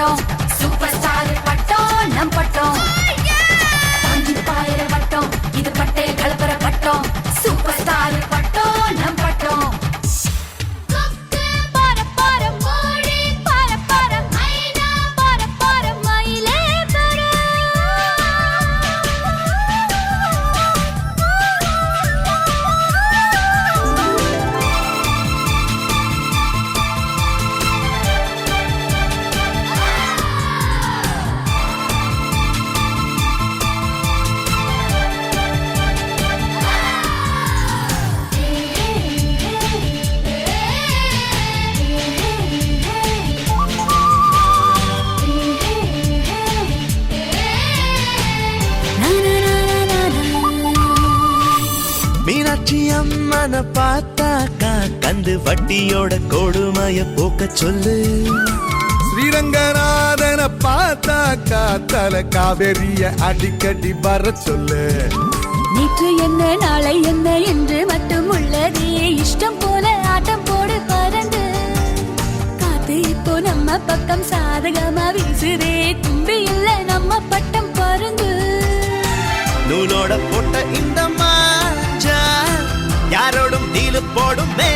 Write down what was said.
பட்டம் super star பட்டம் நம் பட்டம் தாண்டி பாயிர பட்டம் இது பட்டே கலப்பர பட்டம் சூப்பர் ஸ்டார் பட்டம் நம் பட்டம் மீனாட்சி அம்மனை பார்த்தாக்கா கந்து வட்டியோட கொடுமைய போக்க சொல்லு. ஸ்ரீரங்கநாதனை பார்த்தாக்கா தல காவேரிய அடிக்கடி வர சொல்லு. நேற்று என்ன நாளை என்ன என்று மட்டும் உள்ளதே இஷ்டம் போல ஆட்டம் போடு பறந்து காத்து இப்போ நம்ம பக்கம் சாதகமா வீசுதே தும்பி இல்ல நம்ம பட்டம் பறந்து நூலோட போட்ட இந்த மாஞ்சா யாரோடும் தீலு போடுமே